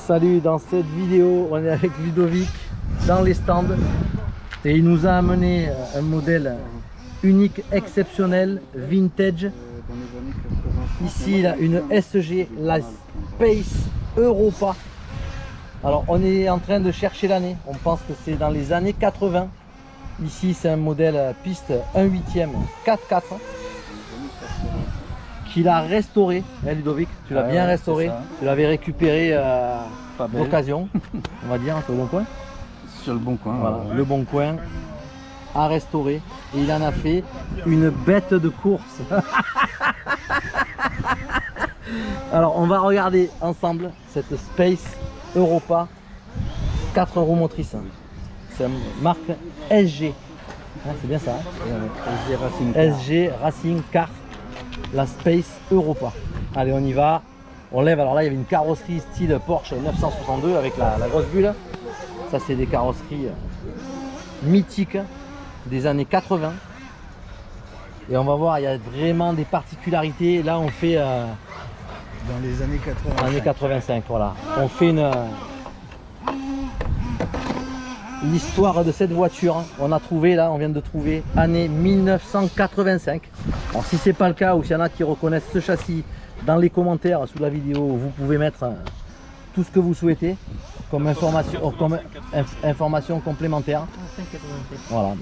Salut, dans cette vidéo on est avec Ludovic dans les stands et il nous a amené un modèle unique, exceptionnel, vintage. Ici il a une SG, la Space Europa. Alors on est en train de chercher l'année, on pense que c'est dans les années 80. Ici c'est un modèle piste 1/8 4x4 qu'il a restauré, hein, Ludovic, tu l'as bien restauré, tu l'avais récupéré d'occasion, on va dire, sur le bon coin. Sur le bon coin. Voilà, le bon coin à restaurer et il en a fait une bête de course. Alors on va regarder ensemble cette Space Europa 4 roues motrices. C'est une marque SG, hein, c'est bien ça, hein, SG Racing Car. La Space Europa. Allez, on y va. On lève. Alors là, il y avait une carrosserie style Porsche 962 avec la grosse bulle. Ça, c'est des carrosseries mythiques des années 80. Et on va voir, il y a vraiment des particularités. Là, on fait dans les années 85. Années 85, voilà. On fait l'histoire de cette voiture. On a trouvé là, on vient de trouver année 1985. Alors si c'est pas le cas ou s'il y en a qui reconnaissent ce châssis, dans les commentaires sous la vidéo vous pouvez mettre tout ce que vous souhaitez comme information complémentaire. Voilà,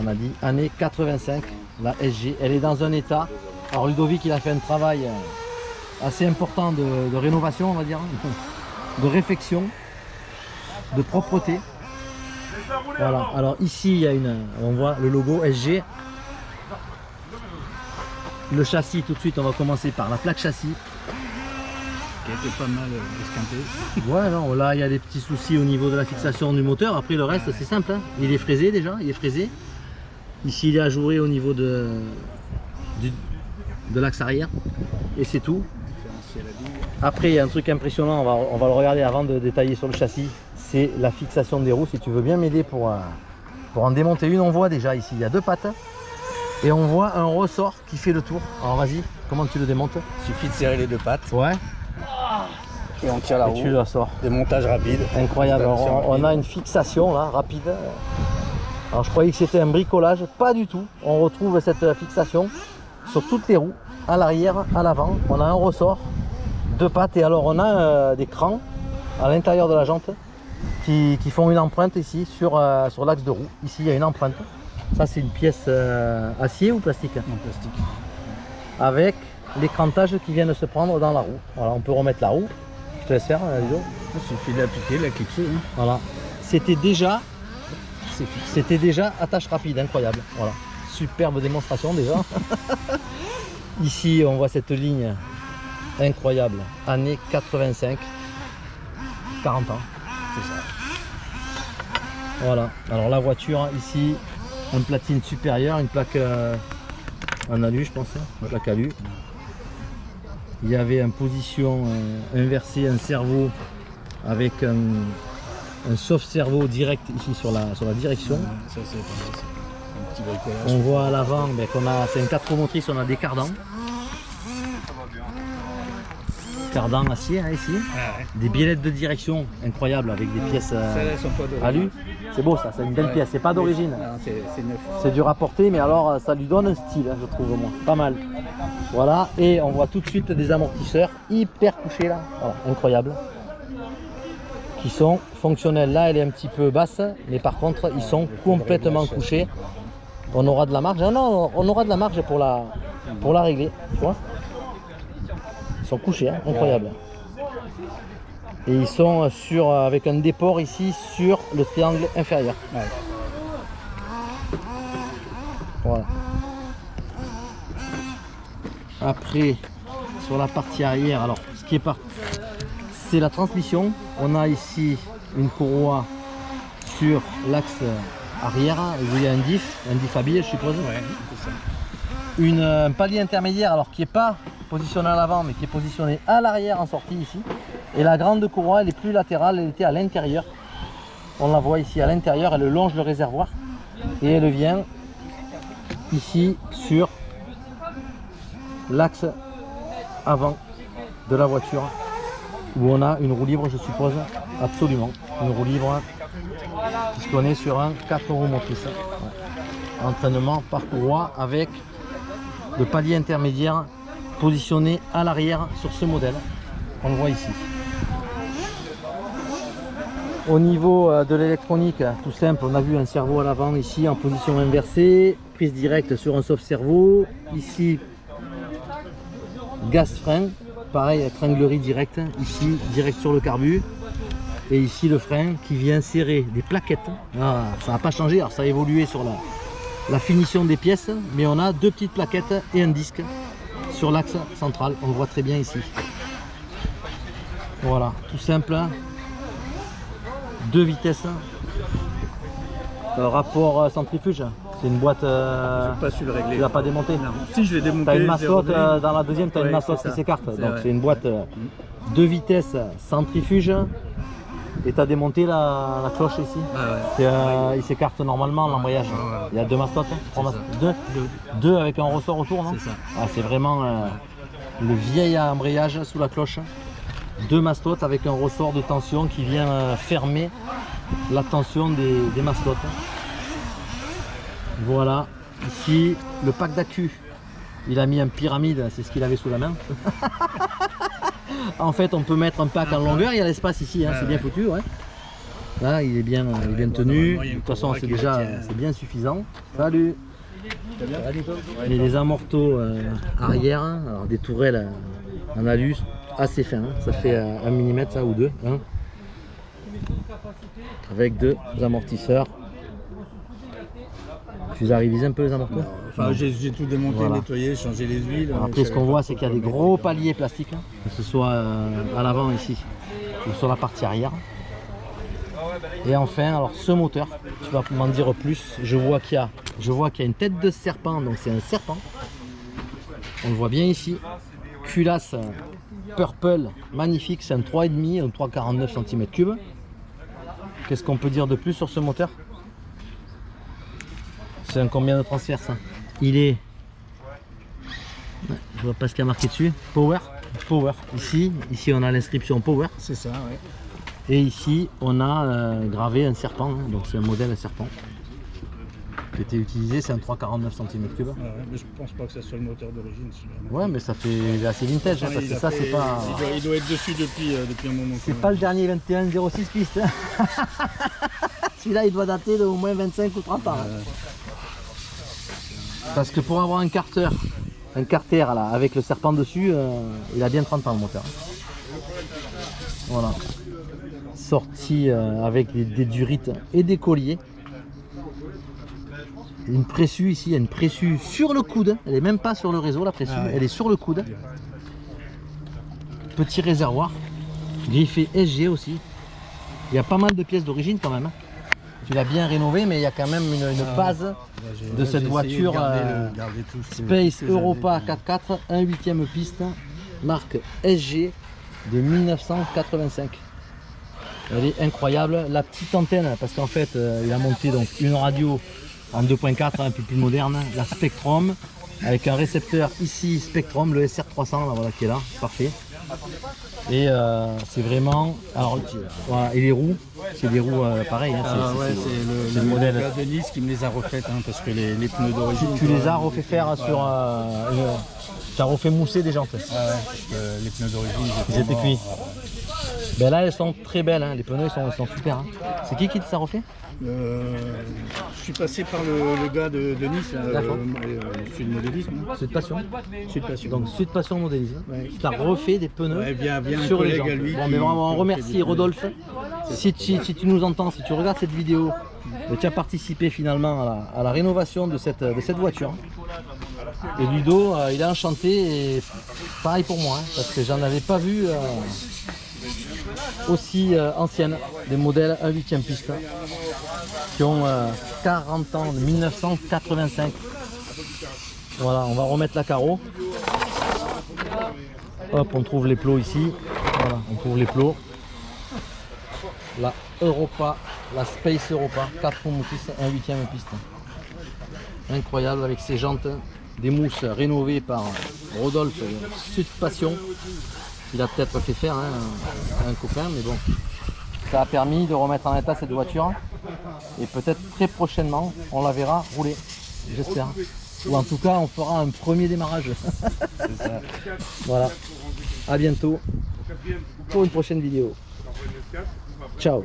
on a dit année 85, la SG, elle est dans un état. Alors Ludovic il a fait un travail assez important de rénovation, on va dire, de réfection, de propreté. Voilà, alors ici il y a on voit le logo SG. Le châssis, tout de suite on va commencer par la plaque châssis qui a été pas mal esquintée. Ouais, non, là il y a des petits soucis au niveau de la fixation du moteur. Après le reste c'est simple, hein. Il est fraisé déjà, il est fraisé. Ici il est ajouré au niveau de l'axe arrière et c'est tout. Après il y a un truc impressionnant, on va le regarder avant de détailler sur le châssis. C'est la fixation des roues. Si tu veux bien m'aider pour en démonter une, on voit déjà ici il y a deux pattes et on voit un ressort qui fait le tour. Alors vas-y, comment tu le démontes? Il suffit de serrer les deux pattes. Ouais. Et on tire la roue. Tu la sors. Démontage rapide. Incroyable. Alors, on a une fixation là rapide. Alors je croyais que c'était un bricolage, pas du tout. On retrouve cette fixation sur toutes les roues, à l'arrière, à l'avant. On a un ressort, deux pattes et alors on a des crans à l'intérieur de la jante qui font une empreinte ici sur l'axe de roue. Ici il y a une empreinte. Ça c'est une pièce acier ou plastique? En plastique. Avec les crantages qui viennent se prendre dans la roue. Voilà, on peut remettre la roue. Je te laisse faire, Ludo. Il suffit d'appliquer, la cliquer. Hein. Voilà. C'était déjà attache rapide, incroyable. Voilà. Superbe démonstration déjà. Ici on voit cette ligne incroyable, année 85, 40 ans. C'est ça. Voilà, alors la voiture ici, une platine supérieure, une plaque en alu je pense, une plaque alu. Il y avait une position inversée, un servo avec un soft servo direct ici sur la direction. Ça c'est un petit bricolage. On voit à l'avant c'est un 4 roues motrices, on a des cardans. Cardans acier hein, ici, des biellettes de direction incroyables avec des pièces alu. C'est beau ça, c'est une belle pièce, c'est pas d'origine. C'est neuf. C'est du rapporté mais alors ça lui donne un style, hein, je trouve au moins, pas mal. Voilà, et on voit tout de suite des amortisseurs hyper couchés là, voilà, incroyable. Qui sont fonctionnels, là elle est un petit peu basse, mais par contre ils sont complètement couchés. On aura de la marge, non, on aura de la marge pour la régler, tu vois. Ils sont couchés, hein, incroyable. Et ils sont avec un déport ici sur le triangle inférieur. Ouais. Voilà. Après, sur la partie arrière, alors ce qui est c'est la transmission. On a ici une courroie sur l'axe arrière, où il y a un diff à billet, je suppose. Ouais, c'est ça. Un palier intermédiaire, alors qui n'est pas positionné à l'avant, mais qui est positionné à l'arrière en sortie ici. Et la grande courroie, elle est plus latérale, elle était à l'intérieur. On la voit ici à l'intérieur, elle longe le réservoir et elle vient ici sur l'axe avant de la voiture. où on a une roue libre, je suppose, absolument. Une roue libre, puisqu'on est sur un 4 roues motrices. Ouais. Entraînement parcours avec le palier intermédiaire positionné à l'arrière sur ce modèle. On le voit ici. Au niveau de l'électronique, tout simple, on a vu un servo à l'avant ici en position inversée, prise directe sur un soft servo, ici gaz frein, pareil, tringlerie directe, ici direct sur le carbu, et ici le frein qui vient serrer des plaquettes. Ah, ça n'a pas changé, alors ça a évolué sur la finition des pièces, mais on a deux petites plaquettes et un disque sur l'axe central, on le voit très bien ici. Voilà, tout simple. 2 vitesses, rapport centrifuge, c'est une boîte, pas su le régler. tu l'as pas démonté? Non. Si, je l'ai démonté. Tu as une mascotte dans la deuxième, tu as une mascotte qui s'écarte, donc c'est une boîte 2 vitesses centrifuge, et tu as démonté la cloche ici. Il s'écarte normalement l'embrayage. Il y a 2 mascottes, 2 avec un ressort autour, non? C'est ça. C'est vraiment le vieil embrayage sous la cloche. 2 mastotes avec un ressort de tension qui vient fermer la tension des mastotes. Voilà, ici le pack d'accu, il a mis un pyramide, c'est ce qu'il avait sous la main. En fait, on peut mettre un pack en longueur, il y a l'espace ici, hein, c'est bien foutu. Ouais. Là, il est bien tenu, de toute façon c'est bien suffisant. Salut. Et les amortos arrière, alors des tourelles en alu assez fin, hein. Ça fait 1 mm ça ou 2, hein. Avec 2 amortisseurs. Tu les as révisés un peu les amortisseurs? Enfin, j'ai tout démonté, voilà. Nettoyé, changé les huiles. Après ce qu'on voit c'est qu'il y a des gros paliers plastiques, hein, que ce soit à l'avant ici ou sur la partie arrière. Et enfin, alors ce moteur, tu vas m'en dire plus, je vois qu'il y a une tête de serpent, donc c'est un serpent. On le voit bien ici. Culasse purple, magnifique, c'est un 3,5, un 3,49 cm3. Qu'est-ce qu'on peut dire de plus sur ce moteur? C'est un combien de transfert ça? Il est... Je vois pas ce qu'il y a marqué dessus. Power. Ici on a l'inscription Power. C'est ça, ouais. Et ici on a gravé un serpent, hein, donc c'est un modèle serpent qui était utilisé, c'est un 3,49 cm3. Ouais, mais je pense pas que ça soit le moteur d'origine. Ouais, mais ça fait assez vintage, hein, parce que ça c'est pas... Il doit être dessus depuis un moment. C'est pas le dernier 2106 piste. Celui-là il doit dater d'au moins 25 ou 30 ans. Hein. Parce que pour avoir un carter là, avec le serpent dessus, il a bien 30 ans le moteur. Voilà. Sorti avec des durites et des colliers. Une pressue ici, il y a une pressue sur le coude, elle n'est même pas sur le réseau la pressue, elle est sur le coude. Petit réservoir, griffé SG aussi. Il y a pas mal de pièces d'origine quand même. Tu l'as bien rénové, mais il y a quand même une base de cette voiture Space Europa 4x4, 1/8e piste, marque SG de 1985. Elle est incroyable. La petite antenne, parce qu'en fait il a monté donc une radio en 2.4, un peu plus moderne, la Spectrum, avec un récepteur ici Spectrum, le SR300 là, voilà, qui est là, parfait. Et c'est vraiment, alors voilà, et les roues, c'est des roues pareilles, hein, c'est le modèle de Nice qui me les a refaites, hein, parce que les pneus d'origine, tu les as refait faire sur tu as refait mousser des jantes. Parce que les pneus d'origine ils étaient cuits. Ben là elles sont très belles, hein. Les pneus ils sont super, hein. C'est qui te l'a refait? Je suis passé par le gars de Nice, Sud Modélisme. Sud Passion. Sud Passion. Donc Sud Passion Modélisme, qui t'a refait des pneus sur les jantes. Bon, mais vraiment, on remercie Rodolphe. Si tu nous entends, si tu regardes cette vidéo, tu as participé finalement à la rénovation de cette voiture. Et Ludo, il est enchanté, et pareil pour moi, hein, parce que j'en avais pas vu aussi anciennes, des modèles 1/8e piste qui ont 40 ans, 1985. Voilà, on va remettre la carreau. Hop, on trouve les plots ici. Voilà, on trouve les plots. La Europa, la Space Europa, 4 roues motrices, 1/8e piste. Incroyable, avec ses jantes, des mousses rénovées par Rodolphe Sud Passion. Il a peut-être fait faire hein, à un copain, mais bon. Ça a permis de remettre en état cette voiture. Et peut-être très prochainement, on la verra rouler. J'espère. Ou en tout cas, on fera un premier démarrage. Voilà. À bientôt pour une prochaine vidéo. Ciao.